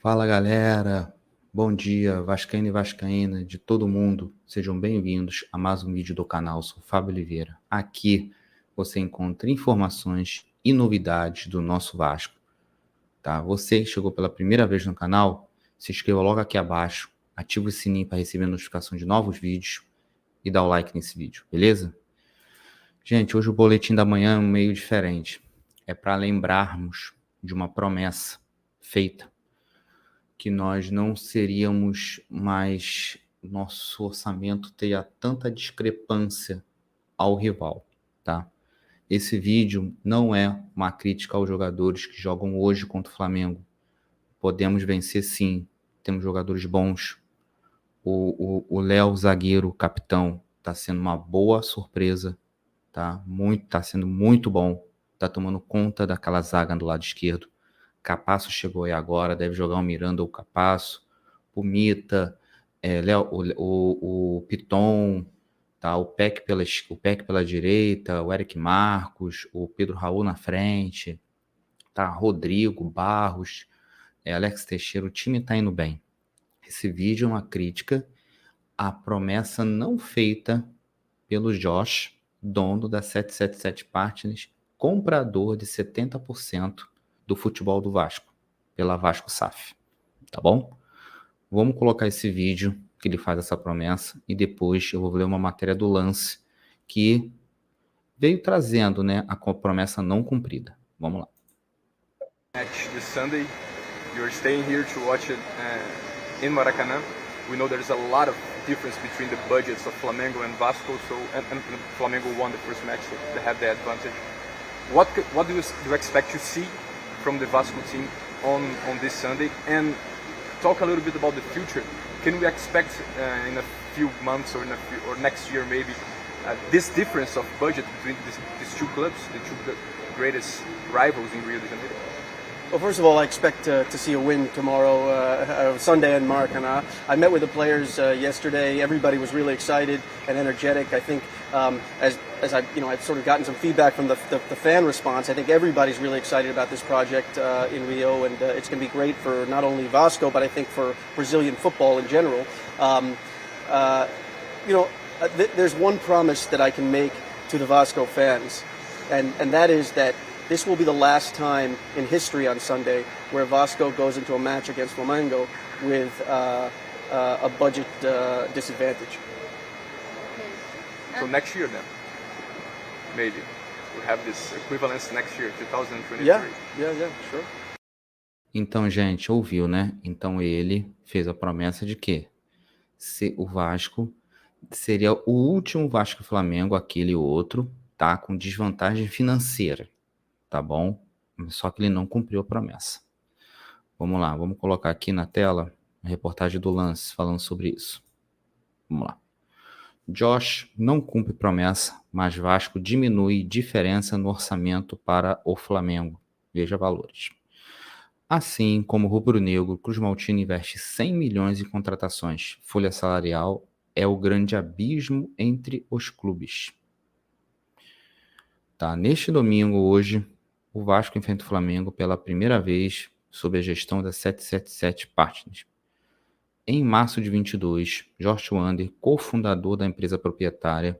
Fala galera, bom dia, vascaíno e vascaína de todo mundo, sejam bem-vindos a mais um vídeo do canal, sou Fábio Oliveira. Aqui você encontra informações e novidades do nosso Vasco, tá? Você que chegou pela primeira vez no canal, se inscreva logo aqui abaixo, ativa o sininho para receber notificação de novos vídeos e dá o like nesse vídeo, beleza? Gente, hoje o boletim da manhã é meio diferente, é para lembrarmos de uma promessa feita que nós não seríamos mais, nosso orçamento teria tanta discrepância ao rival, tá? Esse vídeo não é uma crítica aos jogadores que jogam hoje contra o Flamengo. Podemos vencer sim, temos jogadores bons. O Léo, zagueiro, capitão, tá sendo uma boa surpresa, tá? Tá sendo muito bom, tá tomando conta daquela zaga do lado esquerdo. Capasso chegou aí agora, deve jogar o Miranda ou o Capasso, o Mita, o Piton, tá? O Peck pela direita, o Eric Marcos, o Pedro Raul na frente, tá? Rodrigo, Barros, Alex Teixeira, o time tá indo bem. Esse vídeo é uma crítica à promessa não feita pelo Josh, dono da 777 Partners, comprador de 70% do futebol do Vasco, pela Vasco SAF, tá bom? Vamos colocar esse vídeo que ele faz essa promessa e depois eu vou ler uma matéria do Lance que veio trazendo, né, a promessa não cumprida. Vamos lá. Match this Sunday. You're staying here to watch it in Maracanã. We know there's a lot of difference between the budgets of Flamengo and Vasco, and Flamengo won the first match, so they have the advantage. What do you expect to see from the Vasco team on this Sunday? And talk a little bit about the future. Can we expect in a few months or next year maybe this difference of budget between these two clubs, the two greatest rivals in Rio de Janeiro? Well, first of all, I expect to see a win tomorrow, Sunday in Maracanã. I met with the players yesterday. Everybody was really excited and energetic. I think as I've sort of gotten some feedback from the fan response, I think everybody's really excited about this project in Rio, and it's going to be great for not only Vasco, but I think for Brazilian football in general. There's one promise that I can make to the Vasco fans, and that is that this will be the last time in history on Sunday where Vasco goes into a match against Flamengo with a budget disadvantage. So next year then, maybe, we have this equivalence next year, 2023. Yeah, sure. Então, gente, ouviu, né? Então ele fez a promessa de que o Vasco seria o último Vasco e Flamengo, aquele outro, tá? Com desvantagem financeira. Tá bom? Só que ele não cumpriu a promessa. Vamos lá, vamos colocar aqui na tela a reportagem do Lance falando sobre isso. Vamos lá. Josh não cumpre promessa, mas Vasco diminui diferença no orçamento para o Flamengo. Veja valores. Assim como o rubro-negro, Cruz Maltino investe 100 milhões em contratações. Folha salarial é o grande abismo entre os clubes. Tá, neste domingo, hoje, o Vasco enfrenta o Flamengo pela primeira vez sob a gestão da 777 Partners. Em março de 22, Jorge Wander, cofundador da empresa proprietária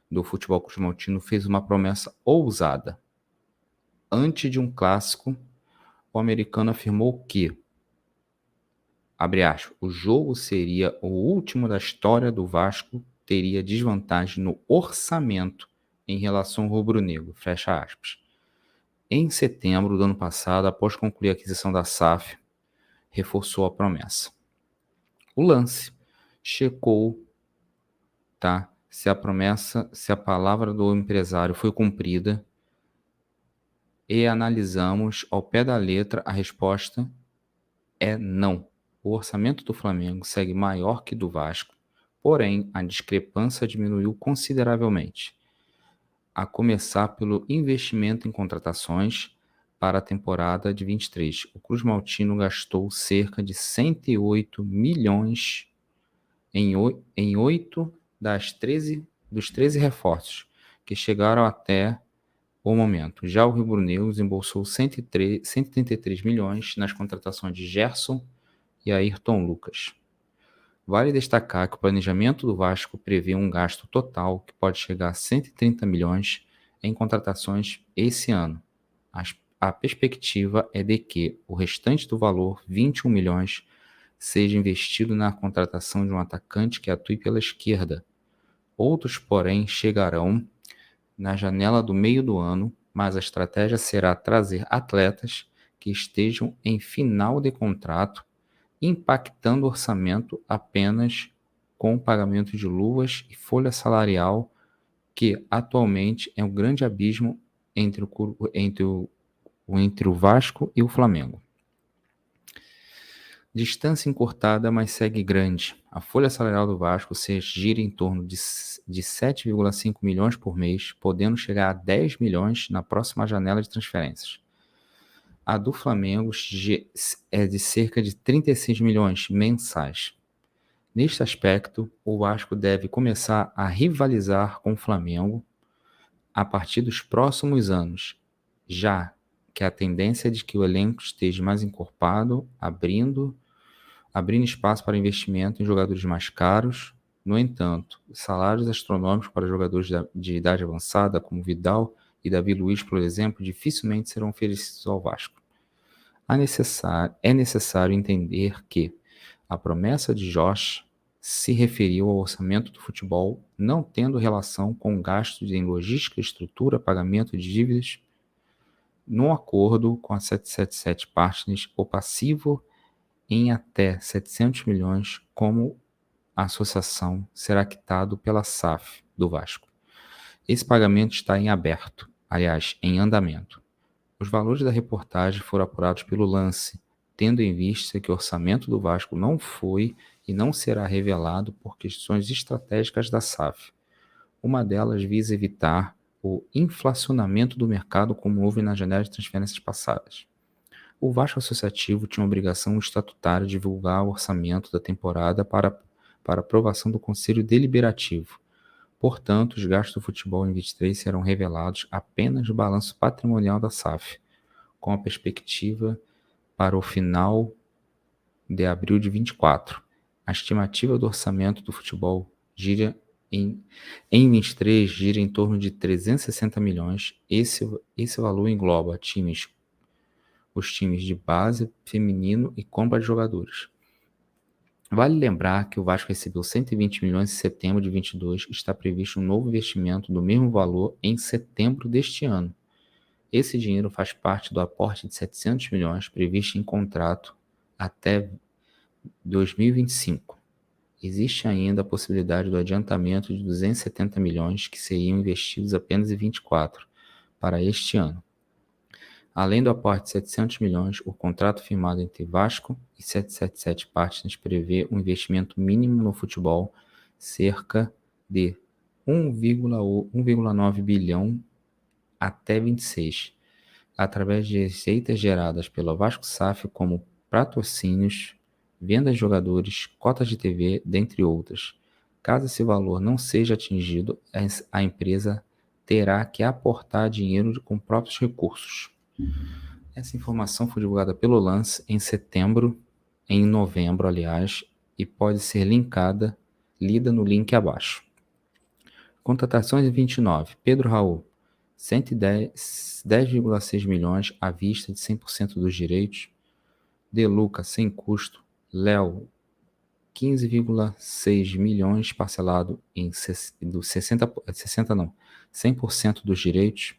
do Futebol Cruz Maltino, fez uma promessa ousada. Antes de um clássico, o americano afirmou que, abre aspas, o jogo seria o último da história do Vasco, teria desvantagem no orçamento em relação ao rubro-negro, fecha aspas. Em setembro do ano passado, após concluir a aquisição da SAF, reforçou a promessa. O Lance checou, tá, se a palavra do empresário foi cumprida e analisamos ao pé da letra, a resposta é não. O orçamento do Flamengo segue maior que do Vasco, porém a discrepância diminuiu consideravelmente, a começar pelo investimento em contratações para a temporada de 23. O Cruz Maltino gastou cerca de 108 milhões em 8 dos 13 reforços que chegaram até o momento. Já o rubro-negro desembolsou 133 milhões nas contratações de Gerson, e Ayrton Lucas. Vale destacar que o planejamento do Vasco prevê um gasto total que pode chegar a 130 milhões em contratações esse ano. A perspectiva é de que o restante do valor, 21 milhões, seja investido na contratação de um atacante que atue pela esquerda. Outros, porém, chegarão na janela do meio do ano, mas a estratégia será trazer atletas que estejam em final de contrato, impactando o orçamento apenas com o pagamento de luvas e folha salarial, que atualmente é um grande abismo entre o Vasco e o Flamengo. Distância encurtada, mas segue grande. A folha salarial do Vasco se gira em torno de 7,5 milhões por mês, podendo chegar a 10 milhões na próxima janela de transferências. A do Flamengo é de cerca de 36 milhões mensais. Neste aspecto, o Vasco deve começar a rivalizar com o Flamengo a partir dos próximos anos, já que a tendência é de que o elenco esteja mais encorpado, abrindo espaço para investimento em jogadores mais caros. No entanto, salários astronômicos para jogadores de idade avançada, como Vidal e Davi Luiz, por exemplo, dificilmente serão oferecidos ao Vasco. É necessário entender que a promessa de Jorge se referiu ao orçamento do futebol, não tendo relação com gastos em logística, estrutura, pagamento de dívidas. No acordo com a 777 Partners, o passivo em até 700 milhões como associação será quitado pela SAF do Vasco. Esse pagamento está em andamento. Os valores da reportagem foram apurados pelo Lance, tendo em vista que o orçamento do Vasco não foi e não será revelado por questões estratégicas da SAF. Uma delas visa evitar o inflacionamento do mercado como houve na janela de transferências passadas. O Vasco Associativo tinha a obrigação estatutária de divulgar o orçamento da temporada para aprovação do Conselho Deliberativo. Portanto, os gastos do futebol em 23 serão revelados apenas no balanço patrimonial da SAF, com a perspectiva para o final de abril de 24. A estimativa do orçamento do futebol em 23 gira em torno de 360 milhões. Esse valor engloba os times de base, feminino e compra de jogadores. Vale lembrar que o Vasco recebeu 120 milhões em setembro de 22 e está previsto um novo investimento do mesmo valor em setembro deste ano. Esse dinheiro faz parte do aporte de 700 milhões previsto em contrato até 2025. Existe ainda a possibilidade do adiantamento de 270 milhões que seriam investidos apenas em 24 para este ano. Além do aporte de 700 milhões, o contrato firmado entre Vasco e 777 Partners prevê um investimento mínimo no futebol, cerca de 1,9 bilhão até 26, através de receitas geradas pela Vasco SAF como patrocínios, venda de jogadores, cotas de TV, dentre outras. Caso esse valor não seja atingido, a empresa terá que aportar dinheiro com próprios recursos. Essa informação foi divulgada pelo Lance em novembro, e pode ser lida no link abaixo. Contratações em 29. Pedro Raul, 10,6 milhões à vista de 100% dos direitos. De Luca, sem custo. Léo, 15,6 milhões parcelado em 100% dos direitos.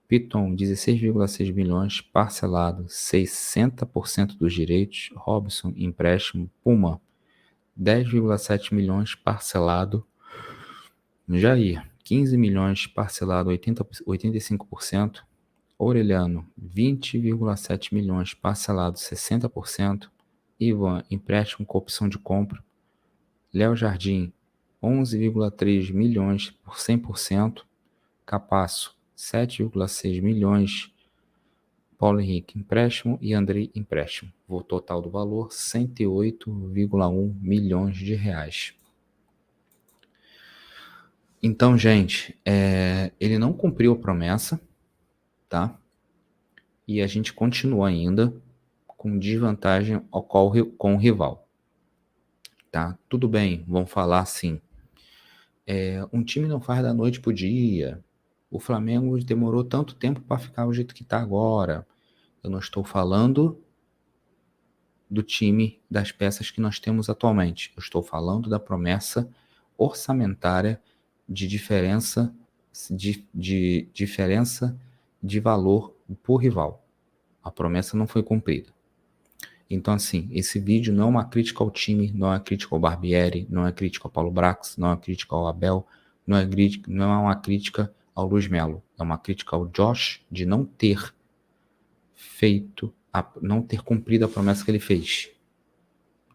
Piton, 16,6 milhões parcelado 60% dos direitos. Robson, empréstimo. Puma, 10,7 milhões parcelado. Jair, 15 milhões parcelado 85%. Aureliano, 20,7 milhões parcelado 60%. Ivan, empréstimo com opção de compra. Léo Jardim, 11,3 milhões por 100%. Capasso, 7,6 milhões. Paulo Henrique, empréstimo. E Andrei, empréstimo. O total do valor, 108,1 milhões de reais. Então, gente, ele não cumpriu a promessa, tá? E a gente continua ainda com desvantagem com o rival. Tá? Tudo bem, vão falar assim. Um time não faz da noite pro dia. O Flamengo demorou tanto tempo para ficar do jeito que está agora. Eu não estou falando do time, das peças que nós temos atualmente. Eu estou falando da promessa orçamentária de diferença de valor por rival. A promessa não foi cumprida. Então, assim, esse vídeo não é uma crítica ao time, não é uma crítica ao Barbieri, não é crítica ao Paulo Brax, não é uma crítica ao Abel, não é uma crítica ao Luiz Melo. É uma crítica ao Josh de não ter cumprido a promessa que ele fez.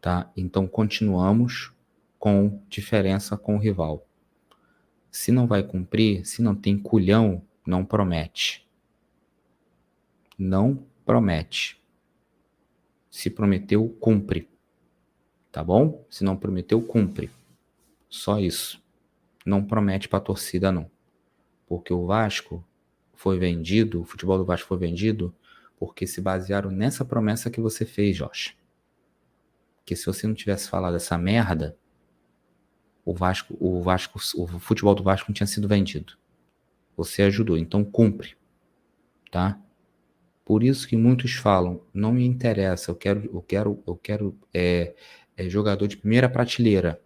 Tá? Então, continuamos com diferença com o rival. Se não vai cumprir, se não tem culhão, não promete. Não promete. Se prometeu, cumpre. Tá bom? Se não prometeu, cumpre. Só isso. Não promete pra torcida, não. Porque o Vasco foi vendido, o futebol do Vasco foi vendido porque se basearam nessa promessa que você fez, Josh. Porque se você não tivesse falado essa merda, o futebol do Vasco não tinha sido vendido. Você ajudou, então cumpre. Tá? Por isso que muitos falam, não me interessa, eu quero jogador de primeira prateleira.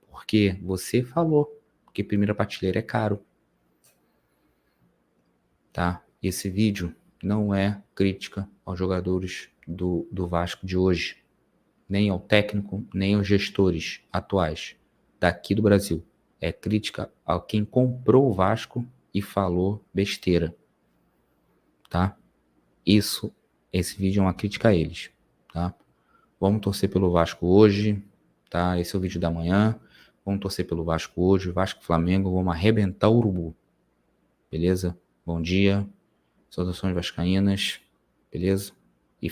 Porque você falou que primeira prateleira é caro. Tá? Esse vídeo não é crítica aos jogadores do Vasco de hoje, nem ao técnico, nem aos gestores atuais daqui do Brasil. É crítica a quem comprou o Vasco e falou besteira. Tá? Esse vídeo é uma crítica a eles, tá? Vamos torcer pelo Vasco hoje, tá? Esse é o vídeo da manhã. Vamos torcer pelo Vasco hoje, Vasco e Flamengo, vamos arrebentar o urubu. Beleza? Bom dia. Saudações vascaínas. Beleza? E